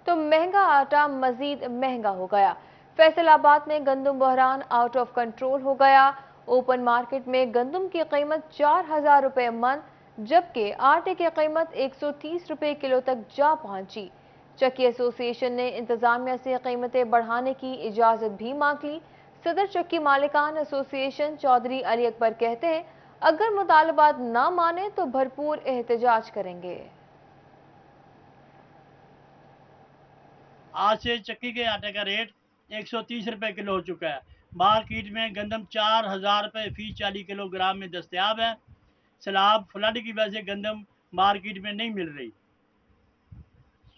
تو مہنگا آٹا مزید مہنگا ہو گیا۔ فیصل آباد میں گندم بحران آؤٹ آف کنٹرول ہو گیا۔ اوپن مارکیٹ میں گندم کی قیمت 4,000 روپے من جبکہ آٹے کی قیمت 130 روپے کلو تک جا پہنچی۔ چکی ایسوسی ایشن نے انتظامیہ سے قیمتیں بڑھانے کی اجازت بھی مانگ لی۔ صدر چکی مالکان ایسوسی ایشن چودھری علی اکبر کہتے ہیں اگر مطالبات نہ مانے تو بھرپور احتجاج کریں گے۔ آج سے چکی کے آٹے کا ریٹ 130 روپے کلو ہو چکا ہے۔ مارکیٹ میں گندم 4,000 روپے فی 40 کلو گرام میں دستیاب ہے۔ سیلاب فلڈ کی وجہ سے گندم مارکیٹ میں نہیں مل رہی۔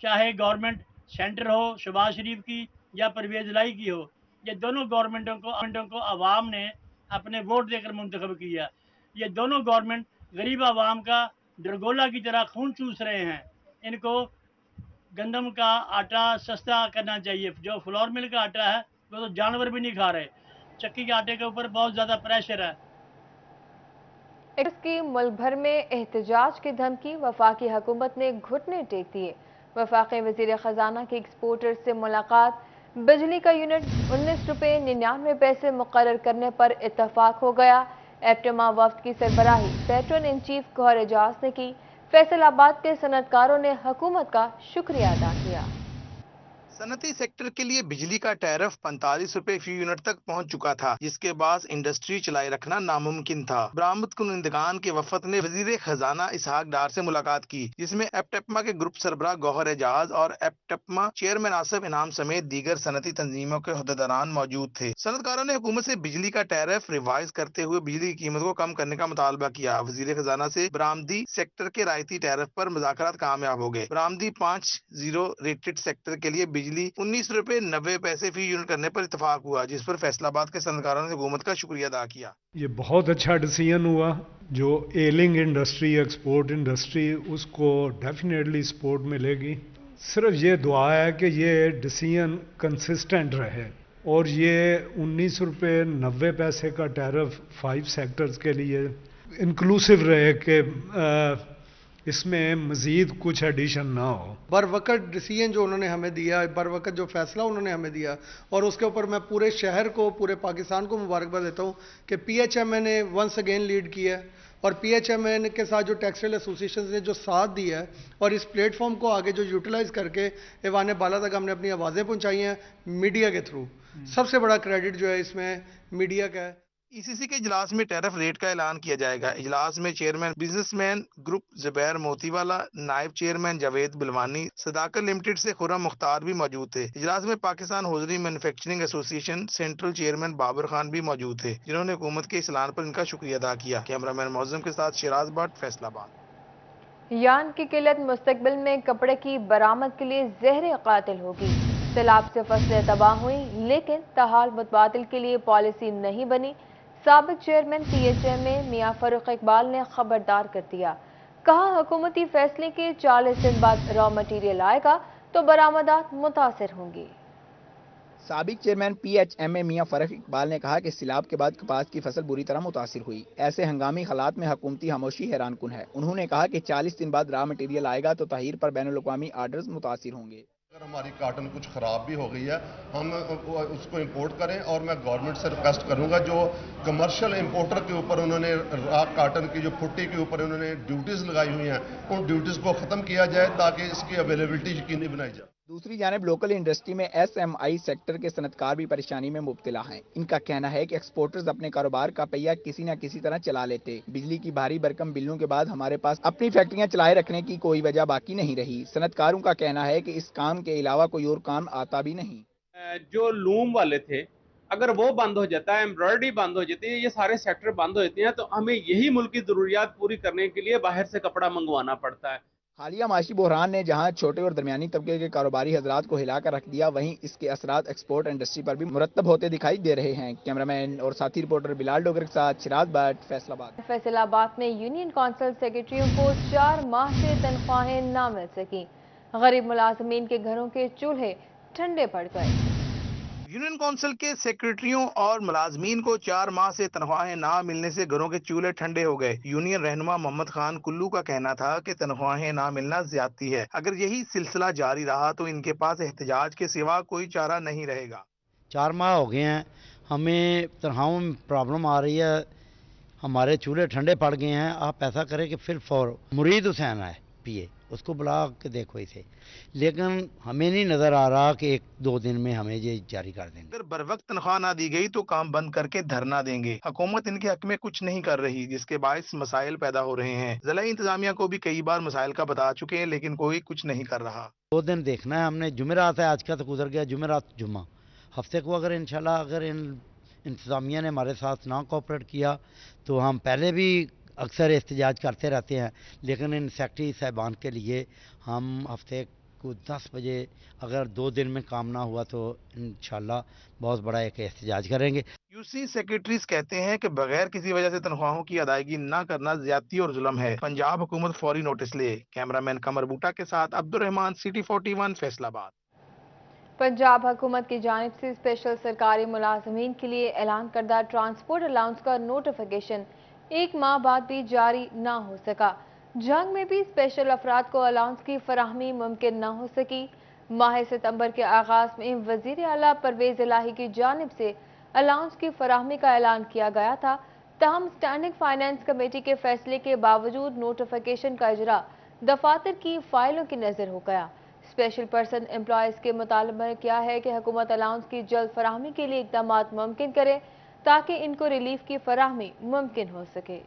چاہے گورنمنٹ سینٹر ہو شہباز شریف کی یا پرویز الہی کی ہو، یہ دونوں گورنمنٹوں کو عوام نے اپنے ووٹ دے کر منتخب کیا۔ یہ دونوں گورنمنٹ غریب عوام کا ڈرگولا کی طرح خون چوس رہے ہیں۔ ان کو گندم کا آٹا سستا کرنا چاہیے۔ جو فلور مل کا آٹا ہے وہ تو جانور بھی نہیں کھا رہے۔ چکی کے آٹے کے اوپر بہت زیادہ پریشر ہے۔ اس کی ملک بھر میں احتجاج کی دھمکی، وفاقی حکومت نے گھٹنے ٹیک دیے۔ وفاقی وزیر خزانہ کی ایکسپورٹر سے ملاقات، بجلی کا یونٹ 19 روپے 99 پیسے مقرر کرنے پر اتفاق ہو گیا۔ ایپٹما وفد کی سربراہی پیٹرن ان چیف گوہر اعجاز نے کی۔ فیصل آباد کے صنعت کاروں نے حکومت کا شکریہ ادا کیا۔ صنعتی سیکٹر کے لیے بجلی کا ٹیرف 45 روپے فی یونٹ تک پہنچ چکا تھا، جس کے بعد انڈسٹری چلائے رکھنا ناممکن تھا۔ برآمد کنندگان کے وفد نے وزیر خزانہ اسحاق ڈار سے ملاقات کی، جس میں ایپٹما کے گروپ سربراہ گوہر اعجاز اور ایپٹما چیئرمین آصف انعام سمیت دیگر صنعتی تنظیموں کے عہدیداران موجود تھے۔ صنعت کاروں نے حکومت سے بجلی کا ٹیرف ریوائز کرتے ہوئے بجلی کی قیمت کو کم کرنے کا مطالبہ کیا۔ وزیر خزانہ سے برآمدی سیکٹر کے رعایتی ٹیرف پر مذاکرات کامیاب ہو گئے۔ برآمدی 5-0 ریٹڈ سیکٹر کے لیے بجلی 19 روپے 90 پیسے فی یونٹ کرنے پر اتفاق ہوا، جس پر فیصل آباد کے صنعتکاروں نے حکومت کا شکریہ ادا کیا۔ یہ بہت اچھا ڈیسیژن ہوا۔ جو ایلنگ انڈسٹری، ایکسپورٹ انڈسٹری، اس کو ڈیفینیٹلی سپورٹ ملے گی۔ صرف یہ دعا ہے کہ یہ ڈیسیژن کنسسٹنٹ رہے اور یہ 19 روپے 90 پیسے کا ٹیرف 5 سیکٹرز کے لیے انکلوسیو رہے کہ اس میں مزید کچھ ایڈیشن نہ ہو۔ بر وقت ڈیسیژن جو انہوں نے ہمیں دیا، بر وقت جو فیصلہ انہوں نے ہمیں دیا، اور اس کے اوپر میں پورے شہر کو، پورے پاکستان کو مبارکباد دیتا ہوں کہ پی ایچ ایم اے نے ونس اگین لیڈ کیا ہے، اور پی ایچ ایم اے کے ساتھ جو ٹیکسٹائل ایسوسیشنز نے جو ساتھ دیا ہے اور اس پلیٹ فارم کو آگے جو یوٹیلائز کر کے ایوان بالا تک ہم نے اپنی آوازیں پہنچائی ہیں میڈیا کے تھرو، سب سے بڑا کریڈٹ جو ہے اس میں میڈیا کا ہے۔ ای سی سی کے اجلاس میں ٹیرف ریٹ کا اعلان کیا جائے گا۔ اجلاس میں چیئرمین بزنس مین گروپ زبیر موتی والا، نائب چیئرمین جاوید بلوانی، صداقت لمیٹڈ سے خرم مختار بھی موجود تھے۔ اجلاس میں پاکستان ہوزری مینوفیکچرنگ ایسوسی ایشن سینٹرل چیئرمین بابر خان بھی موجود تھے، جنہوں نے حکومت کے اس اعلان پر ان کا شکریہ ادا کیا۔ کیمرہ مین معظم کے ساتھ شیراز بٹ، فیصل آباد۔ یان کی قلت مستقبل میں کپڑے کی برآمد کے لیے زہر قاتل ہوگی۔ سیلاب سے فصلیں تباہ ہوئیں لیکن تاحال متبادل کے لیے پالیسی نہیں بنی۔ سابق چیئرمین پی ایچ ایم اے میاں فاروق اقبال نے خبردار کر دیا، کہا حکومتی فیصلے کے 40 دن بعد را مٹیریل آئے گا تو برآمدات متاثر ہوں گی۔ سابق چیئرمین پی ایچ ایم اے میاں فاروق اقبال نے کہا کہ سیلاب کے بعد کپاس کی فصل بری طرح متاثر ہوئی۔ ایسے ہنگامی حالات میں حکومتی خاموشی حیران کن ہے۔ انہوں نے کہا کہ 40 دن بعد را مٹیریل آئے گا تو تاہیر پر بین الاقوامی آرڈرز متاثر ہوں گے۔ اگر ہماری کاٹن کچھ خراب بھی ہو گئی ہے، ہم اس کو امپورٹ کریں، اور میں گورنمنٹ سے ریکویسٹ کروں گا جو کمرشل امپورٹر کے اوپر انہوں نے را کاٹن کی جو پھٹی کے اوپر انہوں نے ڈیوٹیز لگائی ہوئی ہیں، ان ڈیوٹیز کو ختم کیا جائے تاکہ اس کی اویلیبلٹی یقینی بنائی جائے۔ دوسری جانب لوکل انڈسٹری میں ایس ایم آئی سیکٹر کے صنعتکار بھی پریشانی میں مبتلا ہیں۔ ان کا کہنا ہے کہ ایکسپورٹرز اپنے کاروبار کا پہیہ کسی نہ کسی طرح چلا لیتے۔ بجلی کی بھاری بھرکم بلوں کے بعد ہمارے پاس اپنی فیکٹریاں چلائے رکھنے کی کوئی وجہ باقی نہیں رہی۔ صنعتکاروں کا کہنا ہے کہ اس کام کے علاوہ کوئی اور کام آتا بھی نہیں۔ جو لوم والے تھے، اگر وہ بند ہو جاتا ہے، ایمبرائڈری بند ہو جاتی ہے، یہ سارے سیکٹر بند ہو جاتے ہیں تو ہمیں یہی ملکی ضروریات پوری کرنے کے لیے باہر سے کپڑا منگوانا پڑتا ہے۔ حالیہ معاشی بحران نے جہاں چھوٹے اور درمیانی طبقے کے کاروباری حضرات کو ہلا کر رکھ دیا، وہیں اس کے اثرات ایکسپورٹ انڈسٹری پر بھی مرتب ہوتے دکھائی دے رہے ہیں۔ کیمرہ مین اور ساتھی رپورٹر بلال ڈوگر کے ساتھ شیراز بٹ، فیصل آباد۔ فیصل آباد میں یونین کونسل سیکرٹریوں کو 4 ماہ سے تنخواہیں نہ مل سکیں۔ غریب ملازمین کے گھروں کے چولہے ٹھنڈے پڑ گئے۔ यूनियन काउंसिल के सेक्रेटरियों और मुलाजमीन को 4 माह से तनख्वाहें ना मिलने से घरों के चूल्हे ठंडे हो गए। यूनियन रहनुमा मोहम्मद खान कुल्लू का कहना था कि तनख्वाहें ना मिलना ज्यादती है। अगर यही सिलसिला जारी रहा तो इनके पास एहतजाज के सिवा कोई चारा नहीं रहेगा। 4 माह हो गए हैं, हमें तनख्वाहों में प्रॉब्लम आ रही है, हमारे चूल्हे ठंडे पड़ गए हैं। आप ऐसा करें कि फिर फौर मुरीद हुसैन है पीए, उसको बुला के देखो इसे, लेकिन हमें नहीं नजर आ रहा कि 1-2 दिन में हमें ये जारी कर देंगे। अगर बर वक्त तनख्वाह ना दी गई तो काम बंद करके धरना देंगे। हुकूमत इनके हक में कुछ नहीं कर रही, जिसके बायस मसाइल पैदा हो रहे हैं। जिला इंतजामिया को भी कई बार मसाइल का बता चुके हैं, लेकिन कोई कुछ नहीं कर रहा। 2 दिन देखना है हमने, जुमेरात है आज का तो गुजर गया, जुमेरात जुम्मा हफ्ते को अगर इंशाल्लाह अगर इंतजामिया ने हमारे साथ ना कोऑपरेट किया तो हम पहले भी अक्सर एहतजाज करते रहते हैं, लेकिन इन सेक्रेटरी साहबान के लिए हम हफ्ते को 10 बजे अगर 2 दिन में काम ना हुआ तो इंशाल्लाह बहुत बड़ा एक एहतजाज करेंगे। यूसी सेक्रेटरीज कहते हैं कि बगैर किसी वजह से तनख्वाहों की अदायगी न करना ज्यादती और जुल्म है। पंजाब हुकूमत फौरी नोटिस ले। कैमरामैन कमर बूटा के साथ अब्दुल रहमान, सिटी 41 फैसलाबाद। पंजाब हुकूमत की जानिब से स्पेशल सरकारी मुलाजमीन के लिए ऐलान करदा ट्रांसपोर्ट अलाउंस का नोटिफिकेशन 1 माह बाद भी जारी ना हो सका। जंग में भी स्पेशल अफराद को अलाउंस की फराहमी मुमकिन न हो सकी। माह सितंबर के आगाज में वजीर आला परवेज इलाही की जानिब से अलाउंस की फराहमी का ऐलान किया गया था, ताहम स्टैंडिंग फाइनेंस कमेटी के फैसले के बावजूद नोटिफिकेशन का इजरा दफातर की फाइलों की नजर हो गया। स्पेशल पर्सन एम्प्लॉयज के मुतालबा किया है कि हुकूमत अलाउंस की जल्द फराहमी के लिए इकदाम मुमकिन करे ताकि इनको रिलीफ की फराहमी मुमकिन हो सके।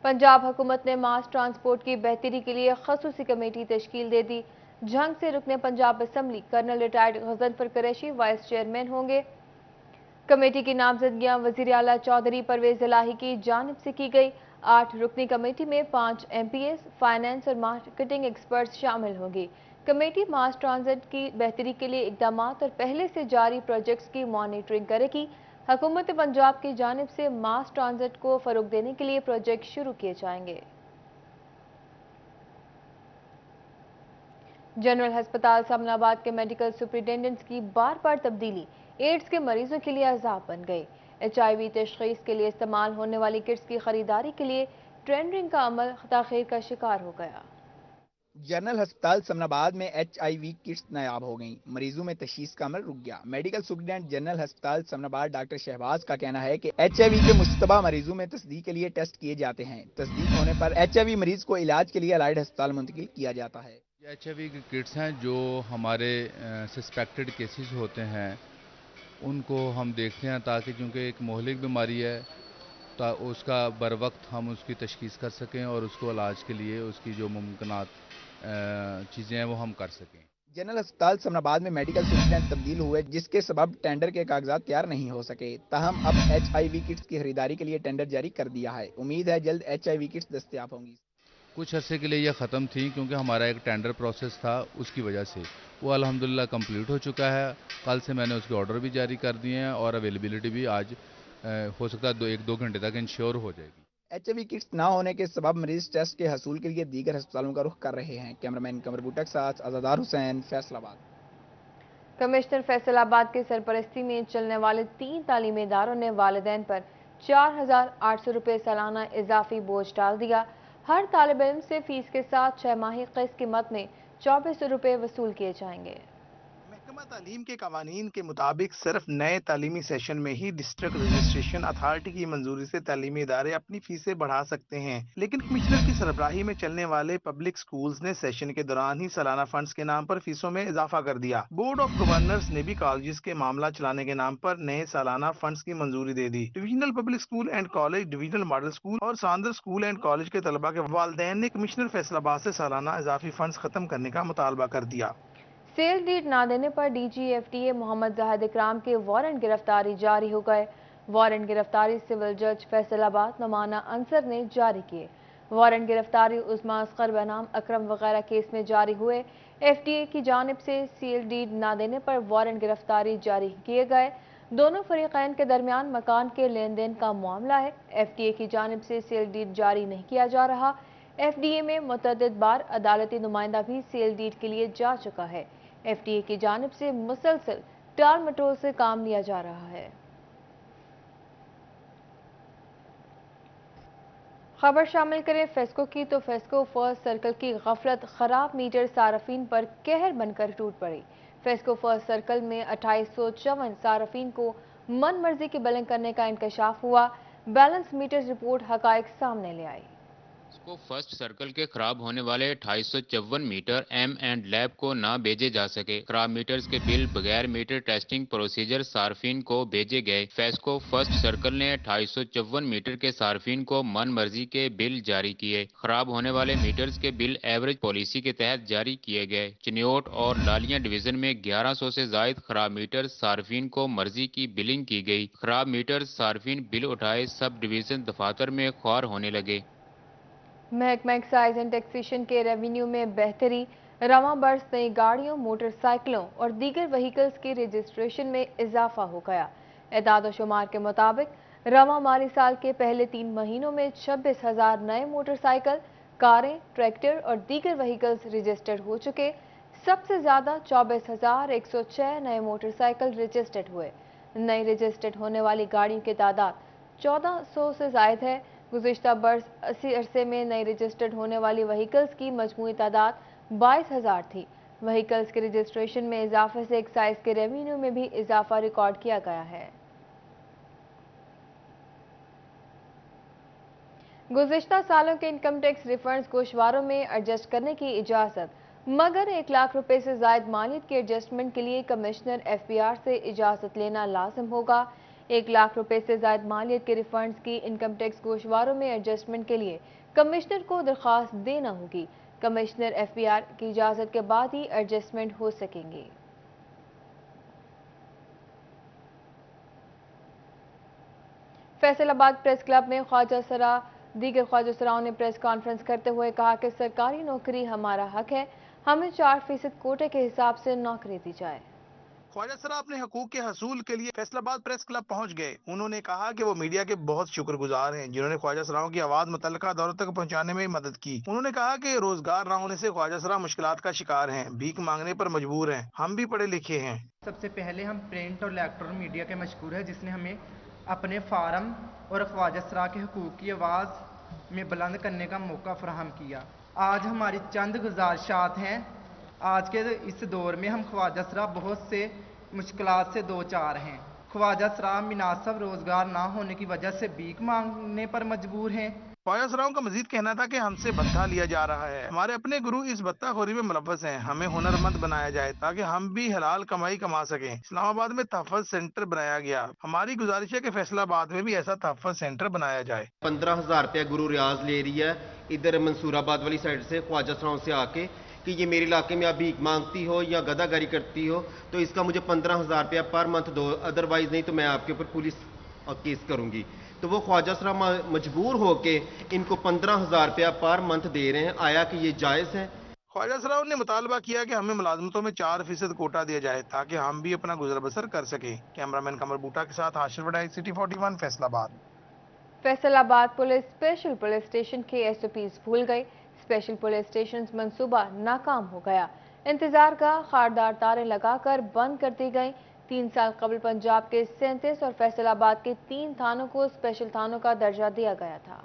पंजाब हुकूमत ने मास ट्रांसपोर्ट की बेहतरी के लिए खसूसी कमेटी तश्कील दे दी। जंग से रुकने Punjab assembly colonel retired Ghazanfar Qureshi vice chairman होंगे। कमेटी की नामजदगियां वजीर आला चौधरी परवेज इलाही की जानिब से की गई। 8 रुकनी कमेटी में 5 MPS, फाइनेंस और मार्केटिंग एक्सपर्ट्स शामिल होंगी। कमेटी मास ट्रांजिट की बेहतरी के लिए इकदाम और पहले से जारी प्रोजेक्ट्स की मॉनिटरिंग करेगी। हुकूमत पंजाब की जानिब से मास ट्रांजिट को फरोग देने के लिए प्रोजेक्ट शुरू किए जाएंगे। जनरल हस्पताल समनाबाद के मेडिकल सुपरिटेंडेंट्स की बार बार तब्दीली एड्स के मरीजों के लिए अजाब बन गई। HIV तशखीस के लिए इस्तेमाल होने वाली किट्स की खरीदारी के लिए टेंडरिंग का अमल ताखीर का शिकार हो गया। जनरल अस्पताल समनाबाद में HIV किट्स नायाब हो गईं, मरीजों में तशखीस का अमल रुक गया। मेडिकल सुपरिटेंडेंट जनरल अस्पताल समनाबाद डॉक्टर शहबाज का कहना है कि HIV के मुश्तबा मरीजों में तस्दीक के लिए टेस्ट किए जाते हैं। तस्दीक होने पर HIV मरीज को इलाज के लिए अलाइड अस्पताल मुंतकिल किया जाता है। HIV की किट्स हैं जो हमारे सस्पेक्टेड केसेस होते हैं उनको हम देखते हैं, ताकि चूँकि एक मोहलिक बीमारी है तो उसका बर वक्त हम उसकी तशखीस कर सकें और उसको इलाज के लिए उसकी जो मुमकिनात चीज़ें हैं वो हम कर सकें। जनरल अस्पताल समनाबाद में मेडिकल सुपरिटेंडेंट तब्दील हुए, जिसके सबब टेंडर के कागजात तैयार नहीं हो सके। ताहम अब HIV किट्स की खरीदारी के लिए टेंडर जारी कर दिया है। उम्मीद है जल्द HIV किट्स दस्तयाब होंगी। कुछ अरसे के लिए यह ख़त्म थी क्योंकि हमारा एक टेंडर प्रोसेस था, उसकी वजह से वो अल्हम्दुलिल्लाह कंप्लीट हो चुका है। कल से मैंने उसके ऑर्डर भी जारी कर दिए हैं और अवेलेबिलिटी भी आज हो सकता है 1-2 घंटे तक इंश्योर हो जाएगी। HIV किट्स ना होने के सबब मरीज टेस्ट के हसूल के लिए दीगर अस्पतालों का रुख कर रहे हैं। कैमरामैन कमर बूटा के साथ आज़ादार हुसैन, फैसलाबाद। कमिश्नर फैसलाबाद की सरपरस्ती में चलने वाले 3 तालीमी इदारों ने वालिदैन पर 4,800 रुपये सालाना इजाफी बोझ डाल दिया। हर तालिब इल्म से फीस के साथ 6 माही क़िस्त की मद में 2400 रुपये वसूल किए जाएंगे। महकमा तालीम के कवानीन के मुताबिक सिर्फ नए तालीमी सेशन में ही डिस्ट्रिक्ट रजिस्ट्रेशन अथॉरिटी की मंजूरी से तालीमी इदारे अपनी फीसें बढ़ा सकते हैं, लेकिन कमिश्नर की सरबराही में चलने वाले पब्लिक स्कूल्स ने सेशन के दौरान ही सालाना फंड्स के नाम पर फीसों में इजाफा कर दिया। बोर्ड ऑफ गवर्नर्स ने भी कॉलेज के मामला चलाने के नाम पर नए सालाना फंड्स की मंजूरी दे दी। Divisional public school and college, divisional model school और सांदर स्कूल एंड कॉलेज के तलबा के वालिदैन ने कमिश्नर फैसलाबाद से सालाना इजाफी फंड्स खत्म करने का मुतालबा कर दिया। सेल डीड ना देने पर DG FTA मोहम्मद जाहिद इकराम के वारंट गिरफ्तारी जारी हो गए। वारंट गिरफ्तारी सिविल जज फैसलाबाद नुमाना अंसर ने जारी किए। वारंट गिरफ्तारी उस्मा असगर बनाम अकरम वगैरह केस में जारी हुए। FTA की जानिब से सेल डीड ना देने पर वारंट गिरफ्तारी जारी किए गए। दोनों फरीकैन के दरमियान मकान के लेन देन का मामला है। FTA की जानिब से सेल डीड जारी नहीं किया जा रहा। FDA में मुतअद्दिद बार अदालती नुमाइंदा भी सेल डीड के लिए जा चुका है। FDA की जानिब से मुसलसल टाल मटोल से काम लिया जा रहा है। खबर शामिल करें फेस्को की, तो फेस्को फर्स्ट सर्कल की गफलत खराब मीटर सारफीन पर कहर बनकर टूट पड़ी। फेस्को फर्स्ट सर्कल में 2854 सारफीन को मन मर्जी की बिलिंग करने का इंकशाफ हुआ। बैलेंस मीटर रिपोर्ट हकायक सामने ले आई। को फर्स्ट सर्कल के खराब होने वाले 2854 मीटर एम एंड लैब को ना भेजे जा सके। खराब मीटर्स के बिल बगैर मीटर टेस्टिंग प्रोसीजर सार्फिन को भेजे गए। फेस्को फर्स्ट सर्कल ने 2854 मीटर के सार्फिन को मन मर्जी के बिल जारी किए। खराब होने वाले मीटर्स के बिल एवरेज पॉलिसी के तहत जारी किए गए। चिन्योट और लालियां डिवीजन में 1100 से जायद खराब मीटर सार्फिन को मर्जी की बिलिंग की गई। खराब मीटर सार्फिन बिल उठाए सब डिवीजन दफातर में ख्वार होने लगे। महकमा एक्साइज एंड टैक्सेशन के रेवेन्यू में बेहतरी। रवां बरस नई गाड़ियों, मोटरसाइकिलों और दीगर व्हीकल्स के रजिस्ट्रेशन में इजाफा हो गया। एदाद व शुमार के मुताबिक रवां माली साल के पहले 3 महीनों में 26,000 नए मोटरसाइकिल, कारें, ट्रैक्टर और दीगर व्हीकल्स रजिस्टर्ड हो चुके। सबसे ज्यादा 24,106 नए मोटरसाइकिल रजिस्टर्ड हुए। नई रजिस्टर्ड होने वाली गाड़ियों की तादाद 1400 से जायद है। गुज़िश्ता बरस इसी अरसे में नई रजिस्टर्ड होने वाली व्हीकल्स की मजमूई तादाद 22,000 थी। व्हीकल्स के रजिस्ट्रेशन में इजाफे से एक्साइज के रेवेन्यू में भी इजाफा रिकॉर्ड किया गया है। गुज़िश्ता सालों के इनकम टैक्स रिफंड्स गोशवारों में एडजस्ट करने की इजाजत, मगर 1 लाख रुपए से जायद मालियत के एडजस्टमेंट के लिए कमिश्नर FBR से इजाजत लेना लाजिम होगा। 1 लाख रुपए से जायद मालियत के रिफंड्स की इनकम टैक्स गोशवारों में एडजस्टमेंट के लिए कमिश्नर को दरख्वास्त देना होगी। कमिश्नर FBR की इजाजत के बाद ही एडजस्टमेंट हो सकेंगी। फैसलाबाद प्रेस क्लब में दीगर ख्वाजा सराओं ने प्रेस कॉन्फ्रेंस करते हुए कहा कि सरकारी नौकरी हमारा हक है, हमें 4% कोटे के हिसाब से नौकरी दी जाए। ख्वाजा सरा अपने हकूक के हसूल के लिए फैसलाबाद प्रेस क्लब पहुंच गए। उन्होंने कहा कि वो मीडिया के बहुत शुक्रगुजार हैं जिन्होंने ख्वाजा सराओं की आवाज मुतल्लिका दौरों तक पहुंचाने में मदद की। उन्होंने कहा कि रोजगार न होने से ख्वाजा सरा मुश्किलात का शिकार हैं, भीख मांगने पर मजबूर हैं। हम भी पढ़े लिखे हैं। सबसे पहले हम प्रिंट और इलेक्ट्रॉनिक मीडिया के मशकूर है जिसने हमें अपने फार्म और ख्वाजा सरा के हकूक की आवाज़ में बुलंद करने का मौका फराहम किया। आज हमारी चंद गुजारिशात हैं। आज के इस दौर में हम ख्वाजा सरा बहुत से मुश्किलात से दो चार हैं। ख्वाजा सरा मुनासिब रोजगार ना होने की वजह से भीख मांगने पर मजबूर हैं। ख्वाजा सराओं का मजीद कहना था कि हमसे भत्ता लिया जा रहा है। हमारे अपने गुरु इस भत्ताखोरी में मुलव्वस हैं। हमें हुनरमंद बनाया जाए ताकि हम भी हलाल कमाई कमा सकें। इस्लामाबाद में तहफ़्फ़ुज़ सेंटर बनाया गया। हमारी गुजारिश है कि फैसलाबाद में भी ऐसा तहफ़्फ़ुज़ सेंटर बनाया जाए। 15,000 रुपया गुरु रियाज ले रही है इधर मंसूराबाद वाली साइड से ख्वाजा सराओं से आके कि ये मेरे इलाके में आप भीख मांगती हो या गदागारी करती हो तो इसका मुझे 15,000 रुपया पर मंथ दो, अदरवाइज नहीं तो मैं आपके ऊपर पुलिस केस करूंगी। तो वो ख्वाजा सरा मजबूर होके इनको 15,000 रुपया पर मंथ दे रहे हैं। आया कि ये जायज़ है? ख्वाजा सराओं ने मुतालबा किया कि हमें मुलाजमतों में 4% कोटा दिया जाए ताकि हम भी अपना गुजर बसर कर सकें। कैमरामैन कमर बूटा के साथ Hashir Wadai, city 41 Faisalabad. Faisalabad police special police station के SOPs भूल गई। स्पेशल पुलिस स्टेशन मंसूबा नाकाम हो गया। इंतजार का खारदार तारें लगाकर बंद कर दी गई। 3 साल कबल पंजाब के 37 और फैसलाबाद के 3 थानों को स्पेशल थानों का दर्जा दिया गया था।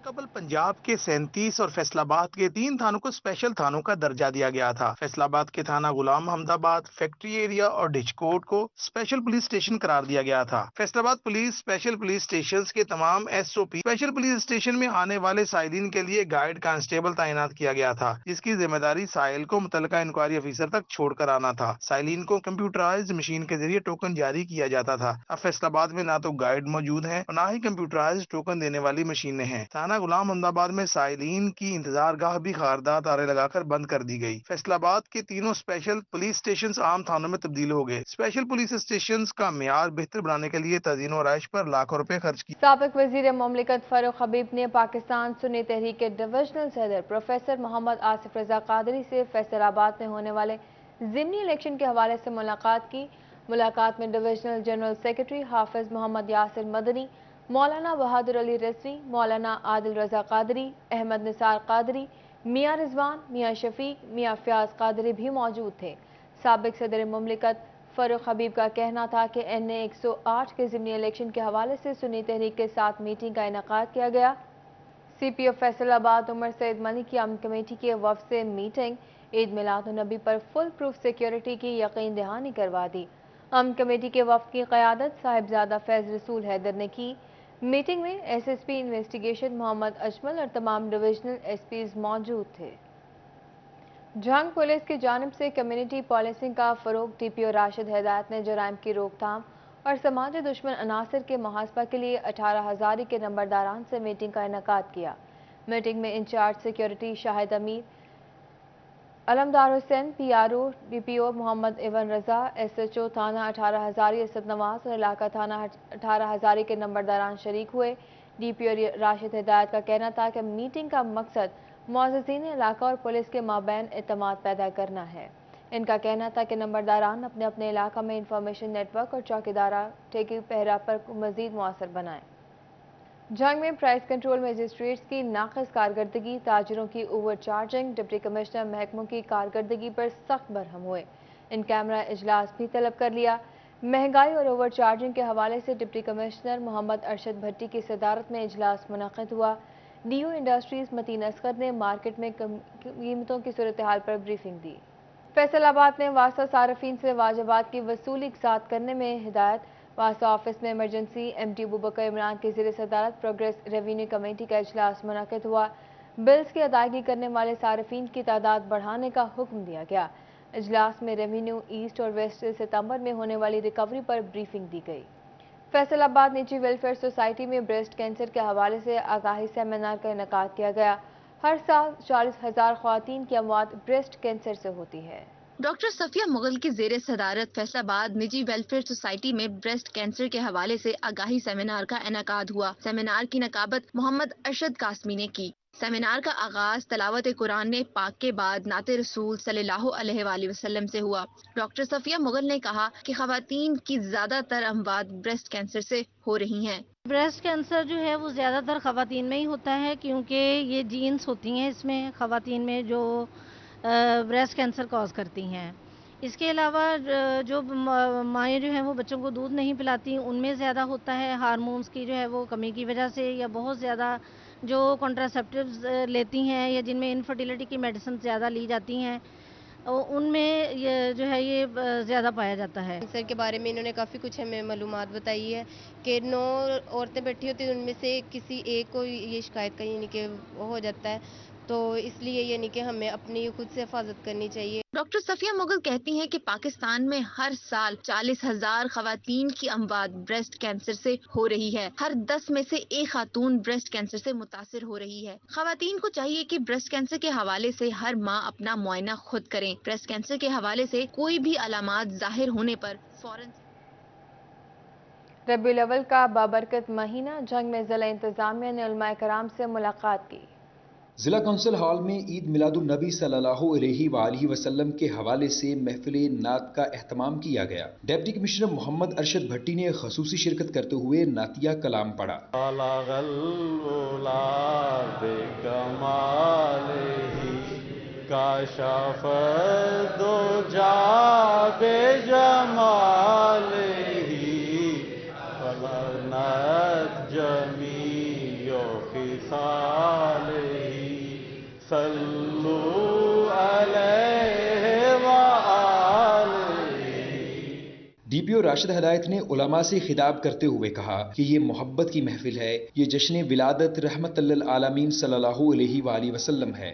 कबल पंजाब के 37 और फैसलाबाद के 3 थानों को स्पेशल थानों का दर्जा दिया गया था। फैसलाबाद के थाना गुलाम अहमदाबाद, फैक्ट्री एरिया और डिचकोट को स्पेशल पुलिस स्टेशन करार दिया गया था। Faisalabad police special police station के तमाम SOP स्पेशल पुलिस स्टेशन में आने वाले साइलिन के लिए गाइड कांस्टेबल तैनात किया गया था जिसकी जिम्मेदारी साइल को मुतल्लिका इंक्वायरी ऑफिसर तक छोड़कर आना था। साइलिन को कंप्यूटराइज्ड मशीन के जरिए टोकन जारी किया जाता था। अब फैसलाबाद में ना तो गाइड मौजूद है और न ही कंप्यूटराइज्ड टोकन देने वाली मशीनें हैं। थाना गुलाम अहमदाबाद में साइलिन की इंतजार गाह भी खारदार तारे लगाकर बंद कर दी गई। फैसलाबाद के तीनों स्पेशल पुलिस स्टेशन आम थानों में तब्दील हो गए। स्पेशल पुलिस स्टेशन का मियार बेहतर बनाने के लिए तज़ीन और आइश पर लाखों रुपए खर्च किए। साबिक वजीर मुमलिकत फारूक हबीब ने पाकिस्तान सुन्नी तहरीक के डिविजनल सदर प्रोफेसर मोहम्मद आसिफ रजा कादरी से फैसलाबाद में होने वाले ज़िमनी इलेक्शन के हवाले से मुलाकात की। मुलाकात में डिविजनल जनरल सेक्रेटरी हाफिज मोहम्मद यासिर मदनी, मौलाना बहादुर अली रिजवी, मौलाना आदिल रजा कादरी, अहमद निसार कादरी, मियां रिजवान, मियां शफीक, मियां फयाज कादरी भी मौजूद थे। साबिक सदर मुमलिकत फरूख हबीब का कहना था कि NA 108 के ज़िमनी इलेक्शन के हवाले से सुन्नी तहरीक के साथ मीटिंग का इनेकाद किया गया। CPO फैसलाबाद उमर सईद मनी की अमन कमेटी के वफ़द से मीटिंग ईद मिलादुन्नबी पर फुल प्रूफ सिक्योरिटी की यकीन दहानी करवा दी। अमन कमेटी के वफ़द की क़यादत साहिबजादा फैज़ रसूल हैदर ने की। मीटिंग में SSP इन्वेस्टिगेशन मोहम्मद अजमल और तमाम डिविजनल SPs मौजूद थे। जंग पुलिस की जानिब से कम्युनिटी पॉलिसिंग का फ़रोग़। DPO राशिद हिदायत ने जराइम की रोकथाम और समाजी दुश्मन अनासर के मुहासबा के लिए 18,000 के नंबरदारान से मीटिंग का इनेकाद किया। मीटिंग में in charge security Shahid Amir, Alamdar Hussain, PRO DPO Mohammad इवन रजा, SHO थाना 18,000 असद नवाज और इलाका थाना 18,000 के नंबरदारान शरीक हुए। DPO राशिद हिदायत का कहना था कि मीटिंग का मकसद मुअज़्ज़िज़ीन इलाका और पुलिस के माबैन एतमाद पैदा करना है। इनका कहना था कि नंबरदारान अपने अपने इलाका में इंफॉर्मेशन नेटवर्क और चौकीदारा ठेकी पहरा पर मज़ीद मुअस्सर बनाएं। जंग में प्राइस कंट्रोल मजिस्ट्रेट्स की नाक़िस कारकर्दगी, ताजरों की ओवर चार्जिंग, डिप्टी कमिश्नर महकमों की कारकर्दगी पर सख्त बरहम हुए। इन कैमरा इजलास भी तलब कर लिया। महंगाई और ओवर चार्जिंग के हवाले से डिप्टी कमिश्नर मोहम्मद अरशद भट्टी की सदारत में इजलास मुनक़िद हुआ। DO इंडस्ट्रीज मतीन असगर ने मार्केट में कीमतों की सूरत हाल पर ब्रीफिंग दी। फैसलाबाद में वासा सारफीन से वाजिबात की वसूली एकसाथ करने में हिदायत। वासा ऑफिस में इमरजेंसी MD अबूबकर इमरान की ज़ेर सदारत प्रोग्रेस रेवेन्यू कमेटी का इजलास मुनक़िद हुआ। बिल्स की अदायगी करने वाले सारफीन की तादाद बढ़ाने का हुक्म दिया गया। इजलास में रेवेन्यू ईस्ट और वेस्ट से सितंबर में होने वाली रिकवरी पर ब्रीफिंग दी गई। फैसलाबाद निजी वेलफेयर सोसाइटी में ब्रेस्ट कैंसर के हवाले से आगाही सेमिनार का इनेकाद किया गया। हर साल 40,000 ख़वातीन की अमवात ब्रेस्ट कैंसर से होती है। डॉक्टर सफिया मुगल की जेर सदारत फैसलाबाद निजी वेलफेयर सोसाइटी में ब्रेस्ट कैंसर के हवाले से आगाही सेमिनार का इनेकाद हुआ। सेमिनार की नकाबत मोहम्मद अरशद कासमी ने की। सेमिनार का आगाज तलावत कुरान ने पाक के बाद नाते रसूल सल्लल्लाहु अलैहि वसल्लम से हुआ। डॉक्टर सफिया मुगल ने कहा कि खवातीन की ज्यादातर अमवात ब्रेस्ट कैंसर से हो रही हैं। ब्रेस्ट कैंसर जो है वो ज़्यादातर खवातीन में ही होता है, क्योंकि ये जीन्स होती हैं इसमें खवातीन में जो ब्रेस्ट कैंसर कॉज करती हैं। इसके अलावा जो माएँ जो हैं वो बच्चों को दूध नहीं पिलाती, उनमें ज़्यादा होता है। हार्मोन्स की जो है वो कमी की वजह से, या बहुत ज़्यादा जो कॉन्ट्रासेप्टिव्स लेती हैं या जिनमें इनफर्टिलिटी की मेडिसिन ज़्यादा ली जाती हैं, उनमें ये जो है ये ज़्यादा पाया जाता है। कैंसर के बारे में इन्होंने काफ़ी कुछ हमें मालूमात बताई है कि 9 औरतें बैठी होती हैं, उनमें से किसी एक को ये शिकायत का यानी कि वो हो जाता है। तो इसलिए यानी कि हमें अपनी खुद से हिफाजत करनी चाहिए। डॉक्टर सफिया मुगल कहती हैं कि पाकिस्तान में हर साल 40,000 खवातीन की अमवात ब्रेस्ट कैंसर से हो रही है। हर 10 में से एक खातून ब्रेस्ट कैंसर से मुतासिर हो रही है। खवातीन को चाहिए कि ब्रेस्ट कैंसर के हवाले से हर माह अपना मुआयना खुद करें। ब्रेस्ट कैंसर के हवाले से कोई भी अलामात जाहिर होने पर फौरन। रबीउल अव्वल का बाबरकत महीना, जंग में ज़िला इंतजामिया ने उलमाए कराम से मुलाकात की। जिला कौंसिल हॉल में ईद मिलादुन नबी सल्लल्लाहु अलैहि वसल्लम के हवाले से महफिल नात का एहतमाम किया गया। डिप्टी कमिश्नर मोहम्मद अरशद भट्टी ने खसूसी शिरकत करते हुए नातिया कलाम पढ़ा। DPO राशिद हिदायत ने उलमा से खिताब करते हुए कहा कि ये मोहब्बत की महफिल है, ये जश्न विलादत रहमतुल्लिल आलमीन सल्लल्लाहु अलैहि वसल्लम है।